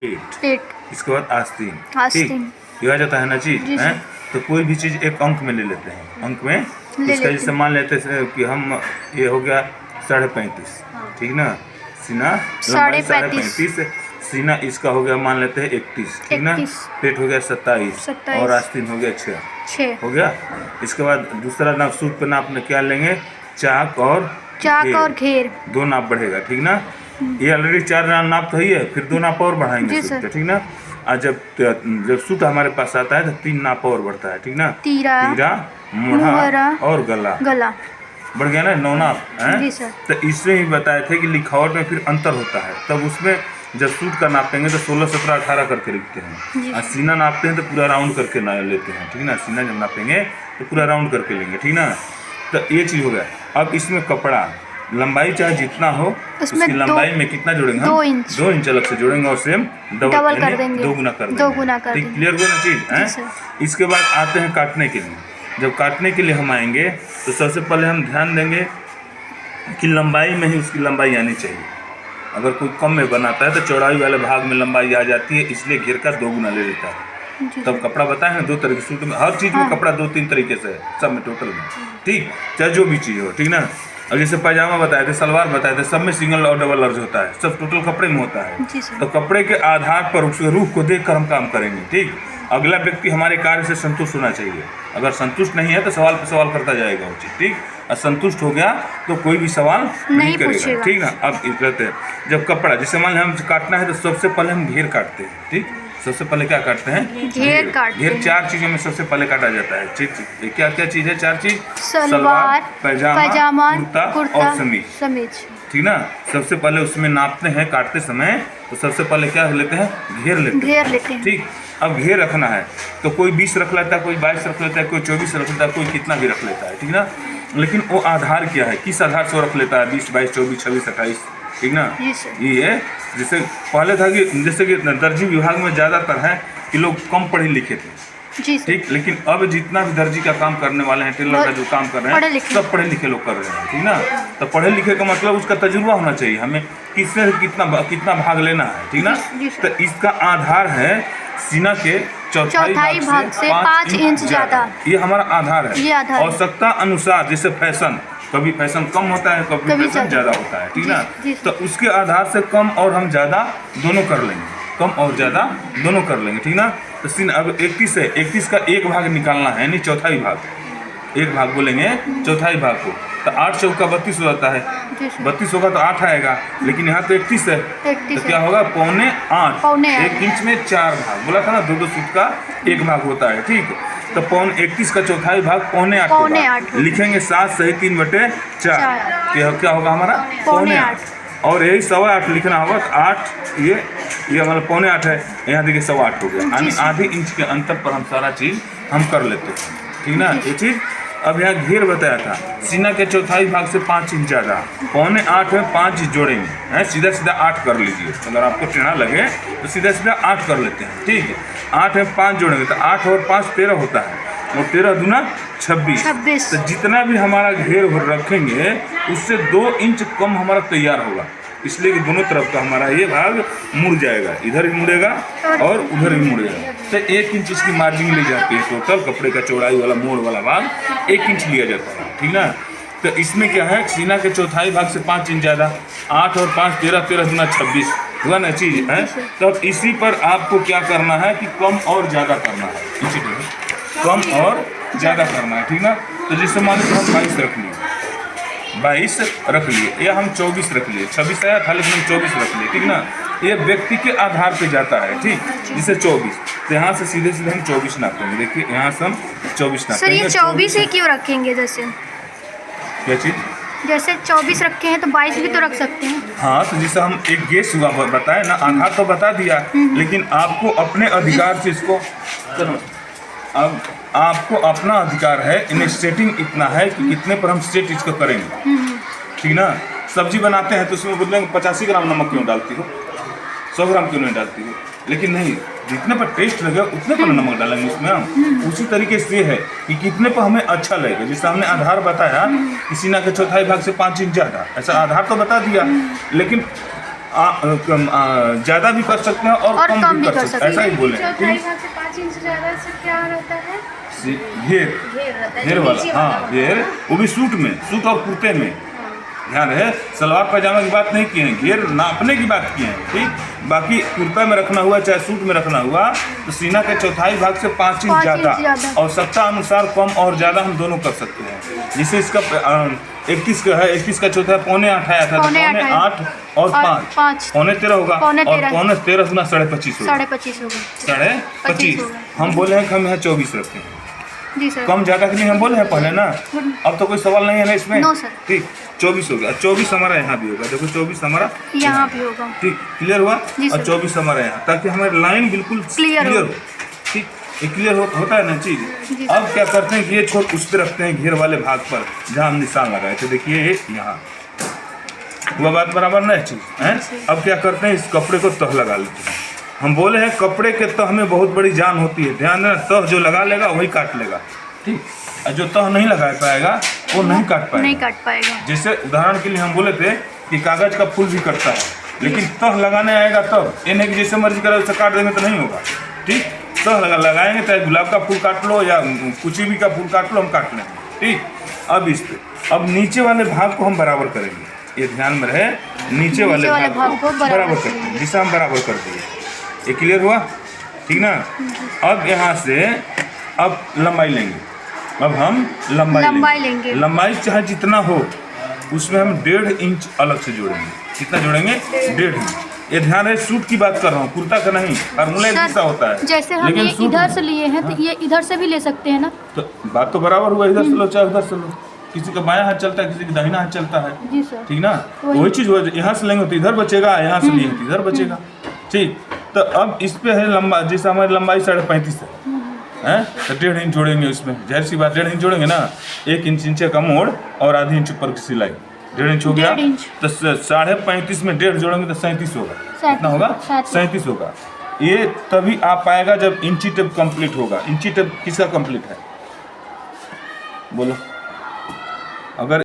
पेट, इसके बाद आस्तीन। आस्तीन। ठीक, ये आ जाता है ना चीज है। तो कोई भी चीज़ एक अंक में ले लेते हैं, अंक में इसका जैसे मान लेते हैं कि हम ये हो गया 35.5, ठीक ना। सीना लंबाई 35.5, सीना इसका हो गया मान लेते हैं 31, ठीक ना। पेट हो गया 27 और आस्तीन हो गया 6 हो गया। इसके बाद दूसरा नाप सूट पे नाप में क्या लेंगे, चाक और घेर, 2 नाप बढ़ेगा, ठीक ना। ये ऑलरेडी 4 नाप तो ही है, फिर 2 नाप और बढ़ाएंगे सूट पे, ठीक ना। और जब सूट हमारे पास आता है तो 3 नाप और बढ़ता है, ठीक ना। तीरा, मुहरा और गला बढ़ गया ना, 9 नाप है। तो इसमें ही बताए थे कि लिखावट में फिर अंतर होता है, तब उसमें जब सूट का नापेंगे तो 16, 17, 18 करके लिखते हैं। और सीना नापते हैं तो पूरा राउंड करके ना लेते हैं, ठीक ना। सीना जब नापेंगे तो पूरा राउंड करके लेंगे, ठीक ना। तो ये चीज़ हो गया। अब इसमें कपड़ा लंबाई चाहे जितना हो उसकी लंबाई में कितना जोड़ेंगे हम, 2 इंच अलग से जोड़ेंगे और सेम डबल कर देंगे, 2 गुना कर देंगे। ठीक, क्लियर हो ना चीज़ है। इसके बाद आते हैं काटने के लिए। जब काटने के लिए हम आएंगे तो सबसे पहले हम ध्यान देंगे कि लंबाई में ही उसकी लंबाई आनी चाहिए। अगर कोई कम में बनाता है तो चौड़ाई वाले भाग में लंबाई आ जाती है, इसलिए घेर का 2 गुना ले लेता है। तब कपड़ा बताए हैं 2 तरह के सूट में, हर चीज़ में कपड़ा 2-3 तरीके से है, सब में टोटल में, ठीक, चाहे जो भी चीज़ हो, ठीक ना। और जैसे पैजामा बताए थे, सलवार बताए थे, सब में सिंगल और डबल अर्ज होता है, सब टोटल कपड़े में होता है। तो कपड़े के आधार पर उसके रूप को देखकर हम काम करेंगे, ठीक। अगला व्यक्ति हमारे कार्य से संतुष्ट होना चाहिए। अगर संतुष्ट नहीं है तो सवाल पे सवाल करता जाएगा वो चीज़, ठीक। और संतुष्ट हो गया तो कोई भी सवाल नहीं करेगा, ठीक ना। अब कहते हैं जब कपड़ा जैसे मान हम काटना है तो सबसे पहले हम घेर काटते हैं, ठीक। सबसे पहले क्या काटते हैं, घेर 4 चीज़ों में सबसे पहले काटा जाता है। क्या क्या चीज़ है, 4 चीज़, सलवार, पैजामा, कुर्ता और समीज, ठीक ना। सबसे पहले उसमें नापते हैं काटते समय, तो सबसे पहले क्या लेते हैं, घेर लेते हैं, ठीक। अब घेर रखना है तो कोई 20 रख लेता है, कोई 22 रख लेता है, कोई 24 रख लेता है, कोई कितना भी रख लेता है, ठीक ना। लेकिन वो आधार क्या है, किस आधार से वो रख लेता है 20, 22, 24, 26, 28, ठीक ना। ये है जैसे पहले था कि जैसे कि दर्जी विभाग में ज़्यादातर है कि लोग कम पढ़े लिखे थे, ठीक। लेकिन अब जितना भी दर्जी का काम करने वाले हैं, टेलर का जो काम कर रहे हैं, सब पढ़े लिखे लोग कर रहे हैं, ठीक ना। तो पढ़े लिखे का मतलब उसका तजुर्बा होना चाहिए, हमें किससे कितना भाग लेना है, ठीक ना। तो इसका आधार है सीना के चौथाई भाग से 5 इंच ज़्यादा, ये हमारा आधार है। आवश्यकता अनुसार, जैसे फैशन, कभी फैशन कम होता है, कभी फैशन ज़्यादा होता है, ठीक ना। तो उसके आधार से कम और हम ज़्यादा दोनों कर लेंगे, कम और ज़्यादा दोनों कर लेंगे, ठीक ना। तो सीना अब 31 है, 31 का एक भाग निकालना है, यानी चौथाई भाग, एक भाग बोलेंगे चौथाई भाग को। तो 8 चौका 32 हो जाता है, 32 होगा तो 8 आएगा, लेकिन यहाँ तो 31 है, तो क्या होगा, 7.25, 1 इंच में 4 भाग, बोला था ना 2-2 सूट का एक भाग होता है, ठीक। तो 31 का चौथाई भाग 7.25 लिखेंगे, 7 सही 3/4, क्या होगा हमारा 7.25, और यही 8.25 लिखना होगा। 8 ये मतलब 7.25 है, यहाँ देखिए 8.25 हो गया, यानी आधे इंच के अंतर पर हम सारा चीज़ हम कर लेते हैं, ठीक ना, ये चीज़। अब यहाँ घेर बताया था, सीना के चौथाई भाग से 5 इंच ज़्यादा, 7.25 में 5 जोड़ेंगे, हैं, सीधा 8 कर लीजिए। अगर आपको टेढ़ा लगे तो सीधा 8 कर लेते हैं, ठीक है। 8 में 5 जोड़ेंगे तो 8 और 5 13 होता है, और 13 दूना 26। तो जितना भी हमारा घेर रखेंगे उससे 2 इंच कम हमारा तैयार होगा, इसलिए कि दोनों तरफ का हमारा ये भाग मुड़ जाएगा, इधर भी मुड़ेगा और उधर भी मुड़ेगा। तो 1 इंच इसकी मार्जिन ली जाती है, टोटल कपड़े का चौड़ाई वाला मोड़ वाला भाग 1 इंच लिया जाता है, ठीक ना। तो इसमें क्या है, सीना के चौथाई भाग से 5 इंच ज़्यादा, 8 और 5 13, 13 दूना 26 हुआ ना चीज़ है। तो अब इसी पर आपको क्या करना है कि कम और ज़्यादा करना है, इसी तरह कम और ज़्यादा करना है, ठीक ना। तो जैसे मान लीजिए हम 22 रख लिए, 22 रख लिए, या हम 24 रख लिए, 26 आया था लेकिन हम 24 रख लिए, ठीक ना। ये व्यक्ति के आधार पे जाता है, ठीक। जैसे 24, तो यहाँ से सीधे हम 24 नापेंगे, देखिए यहाँ से हम 24 नापेंगे। सर ये 24 ही क्यों रखेंगे, जैसे क्या चीज़, जैसे 24 रखे हैं तो 22 भी तो रख सकते हैं। हाँ, तो जैसे हम एक गेस हुआ बताए ना, आधार तो बता दिया, लेकिन आपको अपने अधिकार से इसको, अब आपको अपना अधिकार है, इन्हें सेटिंग इतना है कि कितने पर हम सेट इसको करेंगे, ठीक ना। सब्जी बनाते हैं तो उसमें बोलेंगे 85 ग्राम नमक क्यों डालती हो, 100 ग्राम क्यों नहीं डालती हो, लेकिन नहीं, जितने पर टेस्ट लगेगा उतने पर नमक डालेंगे उसमें हम। उसी तरीके से ये है कि कितने पर हमें अच्छा लगेगा, जैसे हमने आधार बताया कि सीना के चौथाई भाग से 5 इंच ज़्यादा, ऐसा आधार तो बता दिया, लेकिन ज़्यादा भी कर सकते हैं और कम भी कर सकते हैं, ऐसा ही बोले। चौथाई भाग से 5 इंच ज़्यादा से क्या रहता है? घेर वाला, हाँ घेर, वो भी सूट में, सूट और कुर्ते में। ध्यान है, सलवार पैजामा की बात नहीं किए हैं, घेर नापने की बात किए हैं, ठीक। बाकी कुर्ता में रखना हुआ चाहे सूट में रखना हुआ तो सीना के चौथाई भाग से 5 इंच ज़्यादा, आवश्यकता अनुसार कम और ज़्यादा हम दोनों कर सकते हैं। जिससे इसका 31 का है, 31 का चौथा 8.25 आया था, तो 8.8 और 5 13.5 होगा, और 13 गुना 25.5 होगा, 25.5। हम बोले हैं कि हम यहाँ 24 रखते हैं, जी सर। कम ज़्यादा के लिए हम बोले हैं पहले ना, अब तो कोई सवाल नहीं है ना इसमें। No sir. ठीक, 24 हो गया, 24 हमारा यहाँ भी होगा, देखो 24 हमारा यहाँ भी होगा, ठीक, क्लियर हुआ। जी और 24 हमारा यहाँ, ताकि हमारी लाइन बिल्कुल क्लियर हो, ठीक, ये क्लियर होता है ना चीज़। अब क्या करते हैं कि ये छोर उस पर रखते हैं घेर वाले भाग पर जहाँ हम निशान लगाए थे, देखिए ये यहाँ वह बात बराबर ना चीज़ है। अब क्या करते हैं, इस कपड़े को तह लगा लेते हैं। हम बोले हैं कपड़े के तह में बहुत बड़ी जान होती है, ध्यान देना, तह जो लगा लेगा वही काट लेगा, ठीक, और जो तह नहीं लगा पाएगा वो नहीं काट पाएगा। जैसे उदाहरण के लिए हम बोले थे कि कागज का फूल भी कटता है, लेकिन तह लगाने आएगा तब, ये नहीं कि जैसे मर्जी करो उसे काट देंगे तो नहीं होगा, ठीक। तह लगाएंगे, चाहे गुलाब का फूल काट लो या कुछ भी का फूल काट लो, हम काट लेंगे, ठीक। अब इस पे अब नीचे वाले भाग को हम बराबर करेंगे, ये ध्यान में रहे, नीचे वाले भाग को बराबर करेंगे, जिसे हम बराबर कर दिए। ये क्लियर हुआ, ठीक ना। अब यहाँ से अब लंबाई लेंगे, अब हम लंबाई लेंगे। लंबाई चाहे जितना हो उसमें हम 1.5 इंच अलग से जोड़ेंगे। कितना जोड़ेंगे? 1.5 इंच। ये ध्यान है, सूट की बात कर रहा हूँ, कुर्ता का नहीं, फार्मूला एक जैसा होता है। जैसे हम ये इधर से लिए हैं तो ये इधर से भी ले सकते हैं ना, तो बात तो बराबर हुआ, इधर से लो चाहे उधर से लो, किसी का बायां हाथ चलता है, किसी का दाहिना हाथ चलता है, जी सर, ठीक ना। वही चीज़ हुआ, यहाँ से लेंगे तो इधर बचेगा, यहाँ से लिए तो इधर बचेगा, ठीक। तो अब इस पे है लंबा, जैसे हमारी लंबाई 35.5 है, तो 1.5 इंच जोड़ेंगे उसमें, जाहिर सी बात 1.5 इंच जोड़ेंगे ना, 1 इंच का मोड़ और आधी इंच ऊपर की सिलाई, 1.5 इंच हो गया, तो 35.5 में 1.5 जोड़ेंगे तो 37 होगा। कितना होगा? 37 होगा। ये तभी आ पाएगा जब इंची टेप कंप्लीट होगा। इंची टेप किसका कंप्लीट है बोलो? अगर